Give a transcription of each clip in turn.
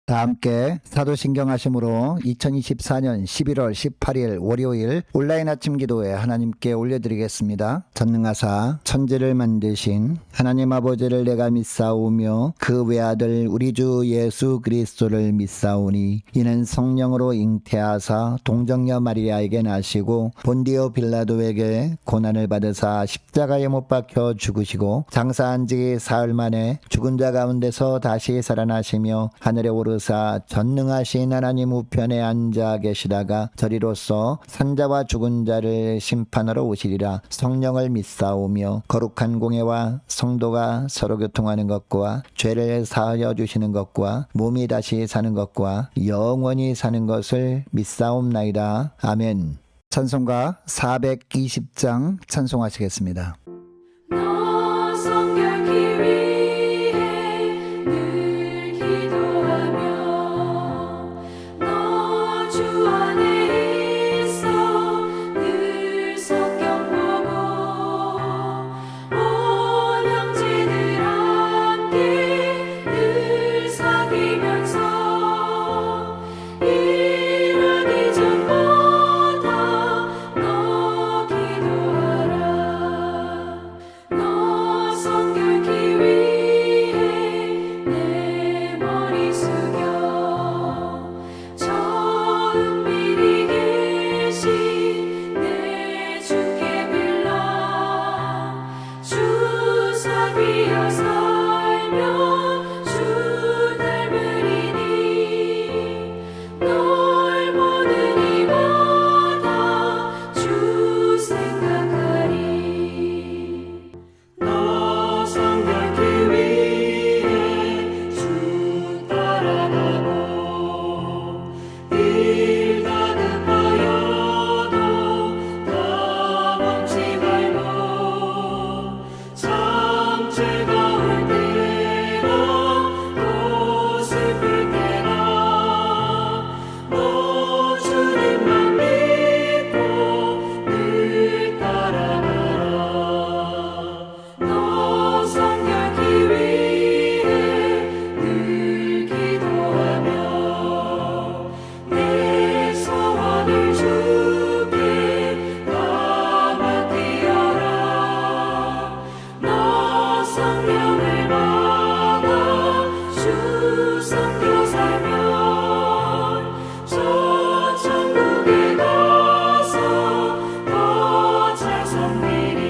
다 함께 사도신경하심으로 2024년 11월 18일 월요일 온라인 아침 기도에 하나님께 올려드리겠습니다. 전능하사 천지를 만드신 하나님 아버지를 내가 믿사오며 그 외아들 우리 주 예수 그리스도를 믿사오니 이는 성령으로 잉태하사 동정녀 마리아에게 나시고 본디오 빌라도에게 고난을 받으사 십자가에 못 박혀 죽으시고 장사한 지 사흘 만에 죽은 자 가운데서 다시 살아나시며 하늘에 오르사 전능하신 하나님 우편에 앉아 계시다가 저리로서 산자와 죽은 자를 심판하러 오시리라. 성령을 믿사오며 거룩한 공예와 성도가 서로 교통하는 것과 죄를 사하여 주시는 것과 몸이 다시 사는 것과 영원히 사는 것을 믿사옵나이다. 아멘. 찬송가 420장 찬송하시겠습니다. 너 성결케 위해 늘 기도하며 너 주 안에 있어 늘 성경 보고 온 형제들 함께 늘 사귀면서 일하기 전보다 너 기도하라. 너 성결케 위해 내 머리 숙여 저 은밀히 계신 내 주께 빌라. 주 사귀어 살면 주 닮으리니 널 보는 이마다 주 생각하리. 너 성결케 위해 주 따라가고 일 다급하여도 다 멈지 말고 잠재가 올 때나 또 슬플 때나 너 주님만 믿고 늘 따라가라. 너 성결케 위해 늘 기도하며 내 소원을 주께 다 맡기어라. 너 성령을 받아 주 섬겨 살면 저 천국에 가서 더 잘 섬기리.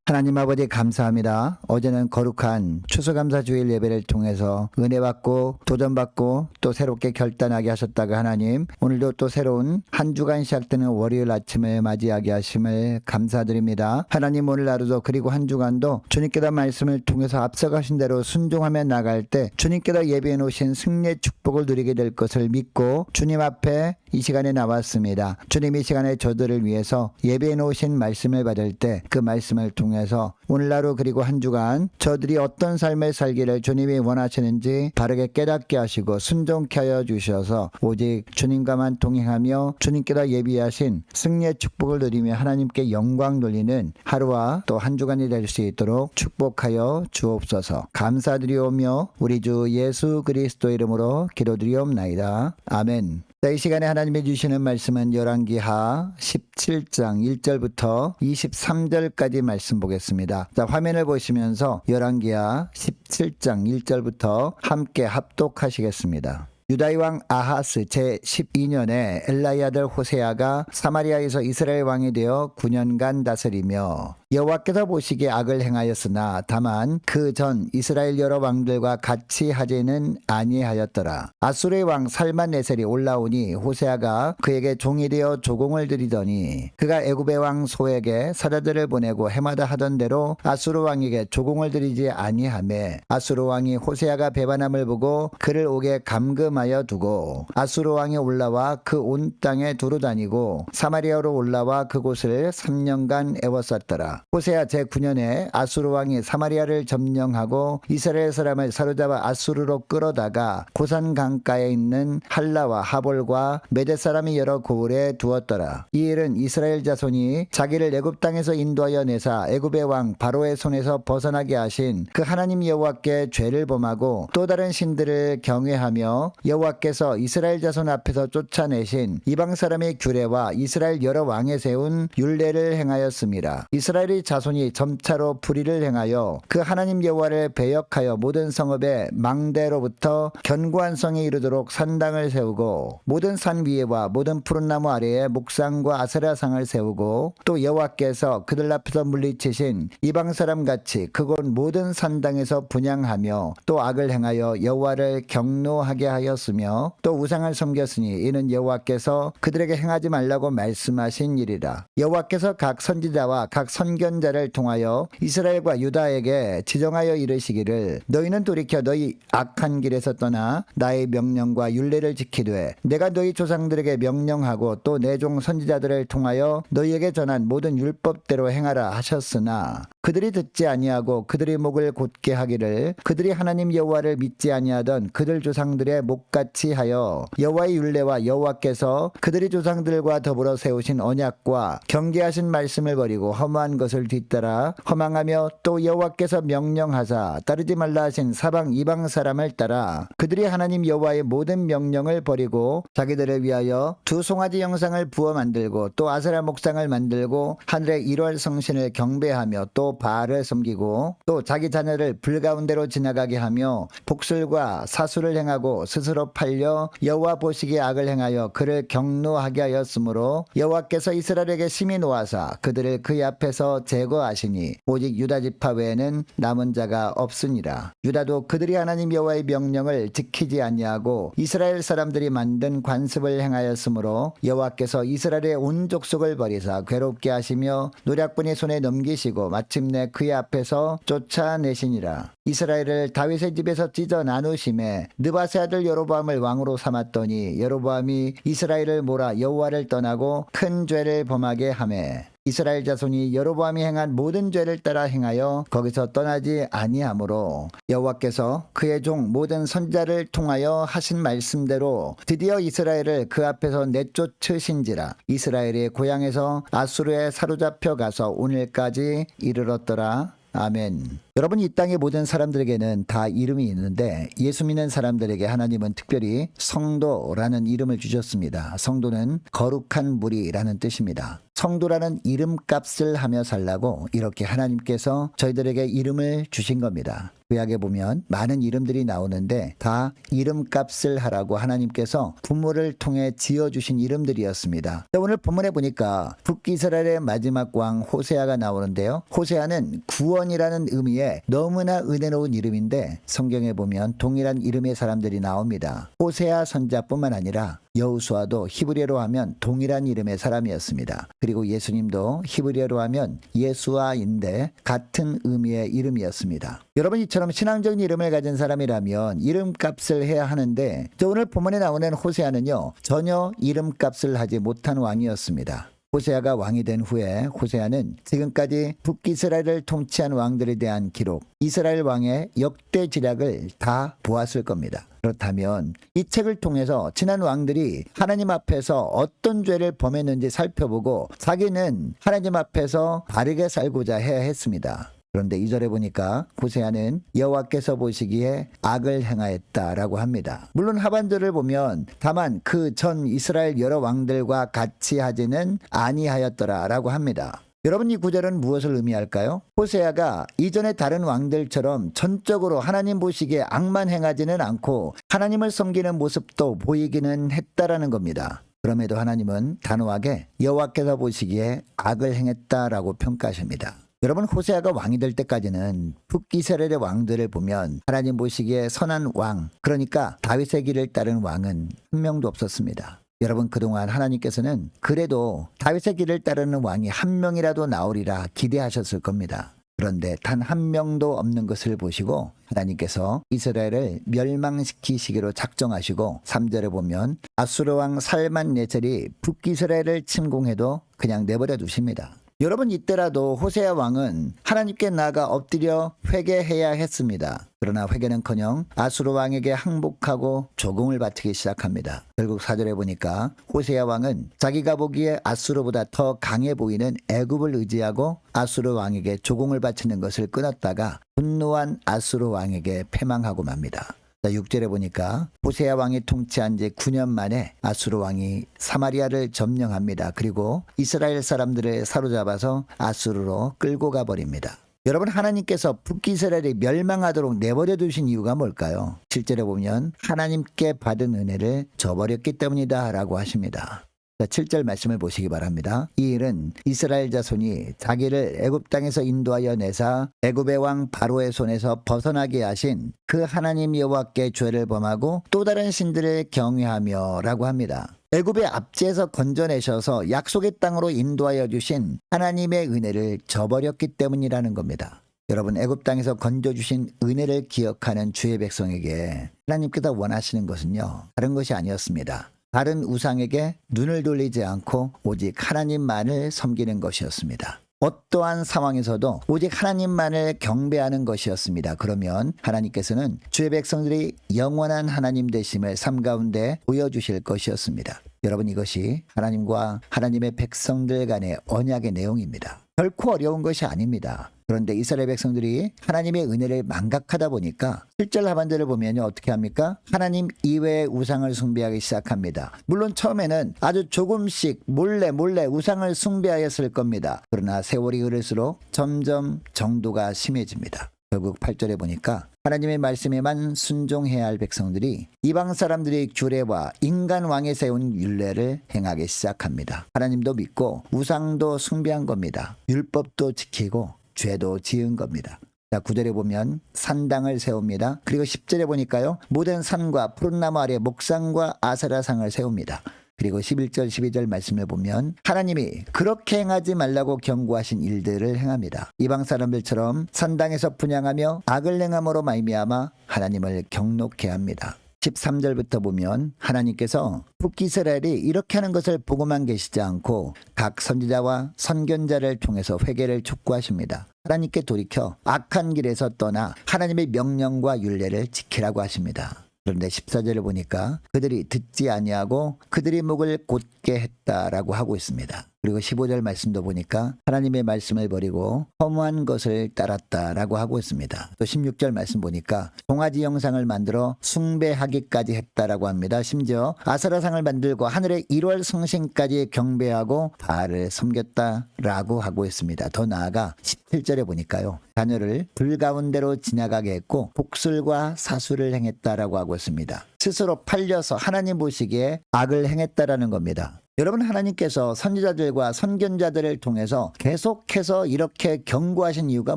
하나님 아버지 감사합니다. 어제는 거룩한 추수감사주일 예배를 통해서 은혜 받고 도전받고 또 새롭게 결단하게 하셨다가 하나님 오늘도 또 새로운 한 주간 시작되는 월요일 아침을 맞이하게 하심을 감사드립니다. 하나님 오늘 하루도 그리고 한 주간도 주님께서 말씀을 통해서 앞서가신 대로 순종하며 나갈 때 주님께서 예비해 놓으신 승리의 축복을 누리게 될 것을 믿고 주님 앞에 이 시간에 나왔습니다. 주님 이 시간에 저들을 위해서 예배해 놓으신 말씀을 받을 때 그 말씀을 통해서 오늘 하루 그리고 한 주간 저들이 어떤 삶을 살기를 주님이 원하시는지 바르게 깨닫게 하시고 순종케 하여 주셔서 오직 주님과만 동행하며 주님께서 예비하신 승리의 축복을 누리며 하나님께 영광 돌리는 하루와 또 한 주간이 될 수 있도록 축복하여 주옵소서. 감사드리오며 우리 주 예수 그리스도 이름으로 기도드리옵나이다. 아멘. 자, 이 시간에 하나님이 주시는 말씀은 열왕기하 17장 1절부터 23절까지 말씀 보겠습니다. 자, 화면을 보시면서 열왕기하 17장 1절부터 함께 합독하시겠습니다. 유다의 왕 아하스 제12년에 엘라의 아들 호세아가 사마리아에서 이스라엘 왕이 되어 9년간 다스리며 여호와께서 보시기에 악을 행하였으나 다만 그 전 이스라엘 여러 왕들과 같이 하지는 아니하였더라. 아수르의 왕 살만네셀이 올라오니 호세아가 그에게 종이 되어 조공을 드리더니 그가 애굽의 왕 소에게 사자들을 보내고 해마다 하던 대로 아수르 왕에게 조공을 드리지 아니하매 아수르 왕이 호세아가 배반함을 보고 그를 옥에 감금하여 두고 아수르 왕이 올라와 그 온 땅에 두루 다니고 사마리아로 올라와 그곳을 3년간 애워쌌더라. 호세아 제9년에 아수르 왕이 사마리아를 점령하고 이스라엘 사람을 사로잡아 아수르로 끌어다가 고산 강가에 있는 할라와 하볼과 메대 사람이 여러 고을에 두었더라. 이 일은 이스라엘 자손이 자기를 애굽 땅에서 인도하여 내사 애굽의 왕 바로의 손에서 벗어나게 하신 그 하나님 여호와께 죄를 범하고 또 다른 신들을 경외하며 여호와께서 이스라엘 자손 앞에서 쫓아내신 이방 사람의 규례와 이스라엘 여러 왕에 세운 율례를 행하였습니다. 이스라엘의 자손이 점차로 불의를 행하여 그 하나님 여호와를 배역하여 모든 성읍의 망대로부터 견고한 성에 이르도록 산당을 세우고 모든 산 위에와 모든 푸른 나무 아래에 목상과 아세라상을 세우고 또 여호와께서 그들 앞에서 물리치신 이방 사람 같이 그곳 모든 산당에서 분향하며 또 악을 행하여 여호와를 경노하게 하였으며 또 우상을 섬겼으니 이는 여호와께서 그들에게 행하지 말라고 말씀하신 일이라. 여호와께서 각 선지자와 각 선견자를 통하여 이스라엘과 유다에게 지정하여 이르시기를 너희는 돌이켜 너희 악한 길에서 떠나 나의 명령과 율례를 지키되 내가 너희 조상들에게 명령하고 또 내 종 선지자들을 통하여 너희에게 전한 모든 율법대로 행하라 하셨으나 그들이 듣지 아니하고 그들의 목을 곧게 하기를 그들이 하나님 여호와를 믿지 아니하던 그들 조상들의 목같이 하여 여호와의 율례와 여호와께서 그들의 조상들과 더불어 세우신 언약과 경계하신 말씀을 버리고 허무한 것을 뒤따라 허망하며 또 여호와께서 명령하사 따르지 말라 하신 사방 이방 사람을 따라 그들이 하나님 여호와의 모든 명령을 버리고 자기들을 위하여 두 송아지 형상을 부어 만들고 또 아세라 목상을 만들고 하늘의 일월 성신을 경배하며 또 바알을 섬기고 또 자기 자녀를 불 가운데로 지나가게 하며 복술과 사수를 행하고 스스로 팔려 여호와 보시기에 악을 행하여 그를 경노하게 하였으므로 여호와께서 이스라엘에게 심히 노하사 그들을 그의 앞에서 제거하시니 오직 유다 지파 외에는 남은 자가 없으니라. 유다도 그들이 하나님 여호와의 명령을 지키지 아니하고 이스라엘 사람들이 만든 관습을 행하였으므로 여호와께서 이스라엘의 온 족속을 버리사 괴롭게 하시며 노략분이 손에 넘기시고 마침내 그의 앞에서 쫓아내시니라. 이스라엘을 다윗의 집에서 찢어 나누심에 느바세 아들 여로보암을 왕으로 삼았더니 여로보암이 이스라엘을 몰아 여호와를 떠나고 큰 죄를 범하게 하매 이스라엘 자손이 여로보암이 행한 모든 죄를 따라 행하여 거기서 떠나지 아니하므로 여호와께서 그의 종 모든 선지자를 통하여 하신 말씀대로 드디어 이스라엘을 그 앞에서 내쫓으신지라. 이스라엘이 고향에서 아수르에 사로잡혀 가서 오늘까지 이르렀더라. 아멘. 여러분, 이 땅의 모든 사람들에게는 다 이름이 있는데 예수 믿는 사람들에게 하나님은 특별히 성도라는 이름을 주셨습니다. 성도는 거룩한 무리라는 뜻입니다. 성도라는 이름값을 하며 살라고 이렇게 하나님께서 저희들에게 이름을 주신 겁니다. 구약에 보면 많은 이름들이 나오는데 다 이름값을 하라고 하나님께서 부모를 통해 지어주신 이름들이었습니다. 오늘 본문에 보니까 북이스라엘의 마지막 왕 호세아가 나오는데요. 호세아는 구원이라는 의미의 너무나 은혜로운 이름인데 성경에 보면 동일한 이름의 사람들이 나옵니다. 호세아 선지자뿐만 아니라 여호수아도 히브리어로 하면 동일한 이름의 사람이었습니다. 그리고 예수님도 히브리어로 하면 예수아인데 같은 의미의 이름이었습니다. 여러분, 이처럼 신앙적인 이름을 가진 사람이라면 이름값을 해야 하는데 오늘 본문에 나오는 호세아는요, 전혀 이름값을 하지 못한 왕이었습니다. 호세아가 왕이 된 후에 호세아는 지금까지 북이스라엘을 통치한 왕들에 대한 기록, 이스라엘 왕의 역대 지략을 다 보았을 겁니다. 그렇다면 이 책을 통해서 지난 왕들이 하나님 앞에서 어떤 죄를 범했는지 살펴보고 자기는 하나님 앞에서 바르게 살고자 해야 했습니다. 그런데 2절에 보니까 호세아는 여호와께서 보시기에 악을 행하였다라고 합니다. 물론 하반절을 보면 다만 그 전 이스라엘 여러 왕들과 같이 하지는 아니하였더라라고 합니다. 여러분, 이 구절은 무엇을 의미할까요? 호세아가 이전의 다른 왕들처럼 전적으로 하나님 보시기에 악만 행하지는 않고 하나님을 섬기는 모습도 보이기는 했다라는 겁니다. 그럼에도 하나님은 단호하게 여호와께서 보시기에 악을 행했다라고 평가하십니다. 여러분, 호세아가 왕이 될 때까지는 북이스라엘의 왕들을 보면 하나님 보시기에 선한 왕, 그러니까 다윗의 길을 따른 왕은 한 명도 없었습니다. 여러분, 그동안 하나님께서는 그래도 다윗의 길을 따르는 왕이 한 명이라도 나오리라 기대하셨을 겁니다. 그런데 단 한 명도 없는 것을 보시고 하나님께서 이스라엘을 멸망시키시기로 작정하시고 3절에 보면 아수르 왕 살만네셀이 북이스라엘을 침공해도 그냥 내버려 두십니다. 여러분, 이때라도 호세아 왕은 하나님께 나아가 엎드려 회개해야 했습니다. 그러나 회개는커녕 아수르 왕에게 항복하고 조공을 바치기 시작합니다. 결국 4절에 보니까 호세아 왕은 자기가 보기에 아수르보다 더 강해 보이는 애굽을 의지하고 아수르 왕에게 조공을 바치는 것을 끊었다가 분노한 아수르 왕에게 패망하고 맙니다. 6절에 보니까 호세아 왕이 통치한 지 9년 만에 아수르 왕이 사마리아를 점령합니다. 그리고 이스라엘 사람들을 사로잡아서 아수르로 끌고 가버립니다. 여러분, 하나님께서 북이스라엘이 멸망하도록 내버려 두신 이유가 뭘까요? 7절에 보면 하나님께 받은 은혜를 저버렸기 때문이다 라고 하십니다. 7절 말씀을 보시기 바랍니다. 이 일은 이스라엘 자손이 자기를 애굽 땅에서 인도하여 내사 애굽의 왕 바로의 손에서 벗어나게 하신 그 하나님 여호와께 죄를 범하고 또 다른 신들을 경외하며 라고 합니다. 애굽의 압제에서 건져내셔서 약속의 땅으로 인도하여 주신 하나님의 은혜를 저버렸기 때문이라는 겁니다. 여러분, 애굽 땅에서 건져주신 은혜를 기억하는 주의 백성에게 하나님께서 원하시는 것은요, 다른 것이 아니었습니다. 다른 우상에게 눈을 돌리지 않고 오직 하나님만을 섬기는 것이었습니다. 어떠한 상황에서도 오직 하나님만을 경배하는 것이었습니다. 그러면 하나님께서는 주의 백성들이 영원한 하나님 되심을 삶 가운데 보여주실 것이었습니다. 여러분, 이것이 하나님과 하나님의 백성들 간의 언약의 내용입니다. 결코 어려운 것이 아닙니다. 그런데 이스라엘 백성들이 하나님의 은혜를 망각하다 보니까 7절 하반절을 보면 어떻게 합니까? 하나님 이외의 우상을 숭배하기 시작합니다. 물론 처음에는 아주 조금씩 몰래 우상을 숭배하였을 겁니다. 그러나 세월이 흐를수록 점점 정도가 심해집니다. 결국 8절에 보니까 하나님의 말씀에만 순종해야 할 백성들이 이방 사람들의 규례와 인간 왕에 세운 율례를 행하기 시작합니다. 하나님도 믿고 우상도 숭배한 겁니다. 율법도 지키고 죄도 지은 겁니다. 9절에 보면 산당을 세웁니다. 그리고 10절에 보니까요, 모든 산과 푸른 나무 아래 목상과 아세라상을 세웁니다. 그리고 11절 12절 말씀을 보면 하나님이 그렇게 행하지 말라고 경고하신 일들을 행합니다. 이방 사람들처럼 산당에서 분향하며 악을 행함으로 말미암아 하나님을 경록해 합니다. 13절부터 보면 하나님께서 북이스라엘이 이렇게 하는 것을 보고만 계시지 않고 각 선지자와 선견자를 통해서 회개를 촉구하십니다. 하나님께 돌이켜 악한 길에서 떠나 하나님의 명령과 율례를 지키라고 하십니다. 그런데 14절을 보니까 그들이 듣지 아니하고 그들이 목을 곧게 했다라고 하고 있습니다. 그리고 15절 말씀도 보니까 하나님의 말씀을 버리고 허무한 것을 따랐다라고 하고 있습니다. 또 16절 말씀 보니까 송아지 형상을 만들어 숭배하기까지 했다라고 합니다. 심지어 아세라상을 만들고 하늘의 1월 성신까지 경배하고 바알을 섬겼다라고 하고 있습니다. 더 나아가 17절에 보니까요, 자녀를 불 가운데로 지나가게 했고 복술과 사수를 행했다라고 하고 있습니다. 스스로 팔려서 하나님 보시기에 악을 행했다라는 겁니다. 여러분, 하나님께서 선지자들과 선견자들을 통해서 계속해서 이렇게 경고하신 이유가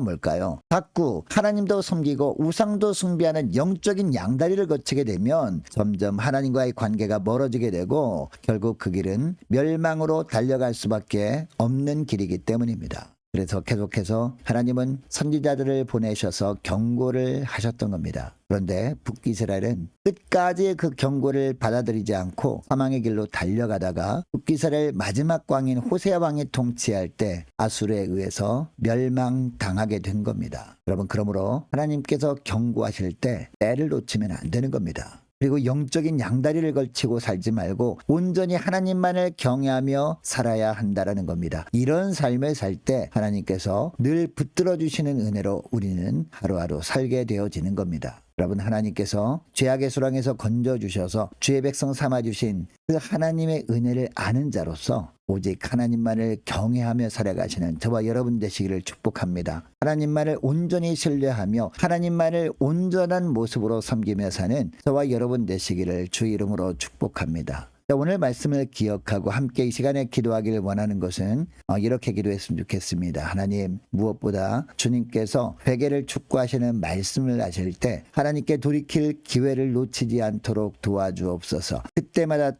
뭘까요? 자꾸 하나님도 섬기고 우상도 숭배하는 영적인 양다리를 거치게 되면 점점 하나님과의 관계가 멀어지게 되고 결국 그 길은 멸망으로 달려갈 수밖에 없는 길이기 때문입니다. 그래서 계속해서 하나님은 선지자들을 보내셔서 경고를 하셨던 겁니다. 그런데 북이스라엘은 끝까지 그 경고를 받아들이지 않고 사망의 길로 달려가다가 북이스라엘 마지막 왕인 호세아 왕이 통치할 때 아수르에 의해서 멸망당하게 된 겁니다. 여러분, 그러므로 하나님께서 경고하실 때 때를 놓치면 안 되는 겁니다. 그리고 영적인 양다리를 걸치고 살지 말고 온전히 하나님만을 경외하며 살아야 한다라는 겁니다. 이런 삶을 살 때 하나님께서 늘 붙들어 주시는 은혜로 우리는 하루하루 살게 되어지는 겁니다. 여러분, 하나님께서 죄악의 수렁에서 건져주셔서 주의 백성 삼아주신 그 하나님의 은혜를 아는 자로서 오직 하나님만을 경외하며 살아가시는 저와 여러분 되시기를 축복합니다. 하나님만을 온전히 신뢰하며 하나님만을 온전한 모습으로 섬기며 사는 저와 여러분 되시기를 주 이름으로 축복합니다. 오늘 말씀을 기억하고 함께 이 시간에 기도하기를 원하는 것은 이렇게 기도했으면 좋겠습니다. 하나님, 무엇보다 주님께서 회개를 촉구하시는 말씀을 하실 때 하나님께 돌이킬 기회를 놓치지 않도록 도와주옵소서. 그때마다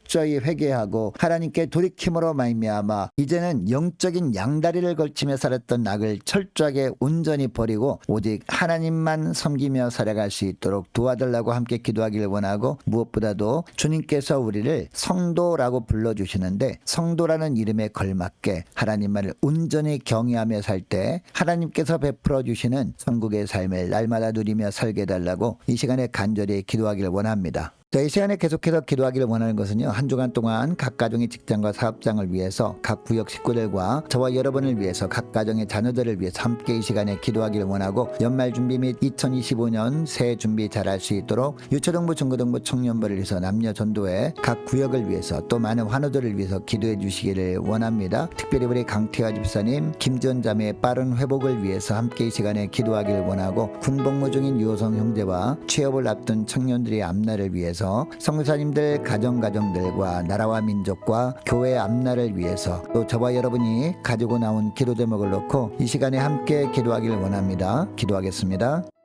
철저히 회개하고 하나님께 돌이킴으로 말미암아 이제는 영적인 양다리를 걸치며 살았던 낙을 철저하게 온전히 버리고 오직 하나님만 섬기며 살아갈 수 있도록 도와달라고 함께 기도하기를 원하고, 무엇보다도 주님께서 우리를 성도라고 불러주시는데 성도라는 이름에 걸맞게 하나님만을 온전히 경외하며 살 때 하나님께서 베풀어 주시는 천국의 삶을 날마다 누리며 살게 해달라고 이 시간에 간절히 기도하기를 원합니다. 자, 이 시간에 계속해서 기도하기를 원하는 것은요, 한 주간 동안 각 가정의 직장과 사업장을 위해서, 각 구역 식구들과 저와 여러분을 위해서, 각 가정의 자녀들을 위해서 함께 이 시간에 기도하기를 원하고, 연말 준비 및 2025년 새해 준비 잘할 수 있도록 유초등부, 중고등부, 청년부를 위해서, 남녀 전도회 각 구역을 위해서, 또 많은 환우들을 위해서 기도해 주시기를 원합니다. 특별히 우리 강태화 집사님, 김지원 자매의 빠른 회복을 위해서 함께 이 시간에 기도하기를 원하고, 군복무 중인 유호성 형제와 취업을 앞둔 청년들의 앞날을 위해서, 선교사님들 가정들과 나라와 민족과 교회 앞날을 위해서, 또 저와 여러분이 가지고 나온 기도 제목을 놓고 이 시간에 함께 기도하기를 원합니다. 기도하겠습니다.